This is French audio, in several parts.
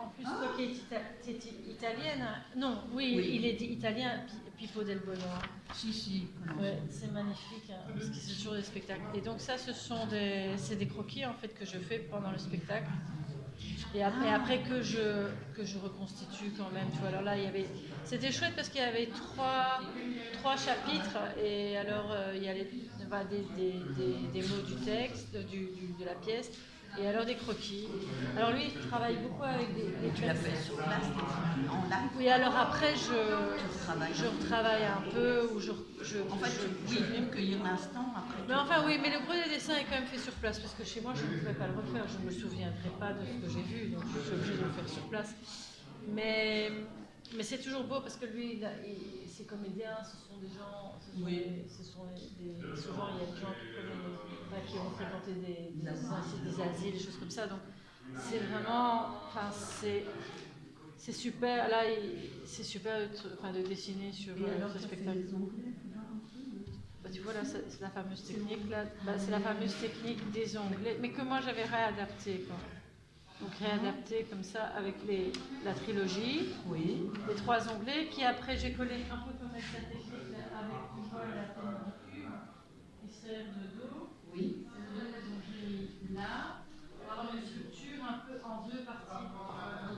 En plus, toi qui es italienne, non, oui, Oui. il est italien, Pippo del Bono. Si, Ouais, c'est magnifique, hein, parce que c'est toujours des spectacles. Et donc ça, c'est des croquis en fait que je fais pendant le spectacle. Et après que je reconstitue quand même, tu vois. Alors là, c'était chouette parce qu'il y avait trois chapitres et alors il y a des mots du texte, de la pièce et alors des croquis. Alors lui, il travaille beaucoup avec des tu l'as textes. fait sur place, en live. Oui, alors après, Tu je retravaille un peu ou En fait, oui, même cueillir l'instant après. mais enfin, oui, mais le gros des dessins est quand même fait sur place parce que chez moi, je ne pouvais pas le refaire. Je ne me souviendrai pas de ce que j'ai vu, donc je suis obligée de le faire sur place. Mais, mais c'est toujours beau parce que lui, ses comédiens, ce sont des gens. Souvent, il y a des gens qui ont fréquenté des asiles, des choses comme ça. Donc, c'est vraiment. Enfin, c'est super. Là, c'est super de dessiner sur ce spectacle. Bah, tu vois là, c'est la fameuse technique là. Bah, c'est la fameuse technique des onglets, mais que moi j'avais réadapté quoi. Donc réadapté comme ça avec la trilogie, oui. les trois onglets, qui après j'ai collé un peu comme avec la technique là, avec tu vois la cube qui sert de dos. Oui. Donc j'ai mis là pour avoir une structure un peu en deux parties.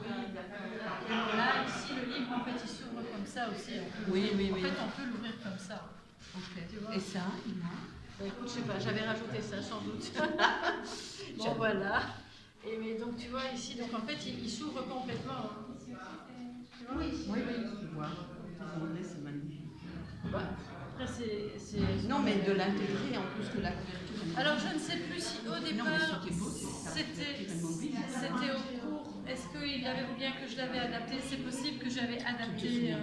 Oui, d'accord. Et là ici le livre en fait il s'ouvre comme ça aussi. Oui. En fait on peut l'ouvrir comme ça. Okay. Tu vois. Et ça, Bah, écoute, je sais pas, j'avais rajouté ça sans doute. Bon voilà. Mais donc tu vois ici, donc en fait il s'ouvre complètement. Tu vois. Oui, je vois. C'est magnifique. Bah, après c'est. Non, mais de l'intégrer en plus que la couverture. Alors je ne sais plus si au départ c'était c'était au cours. Est-ce qu'il avait voulu bien que je l'avais adapté? C'est possible que j'avais adapté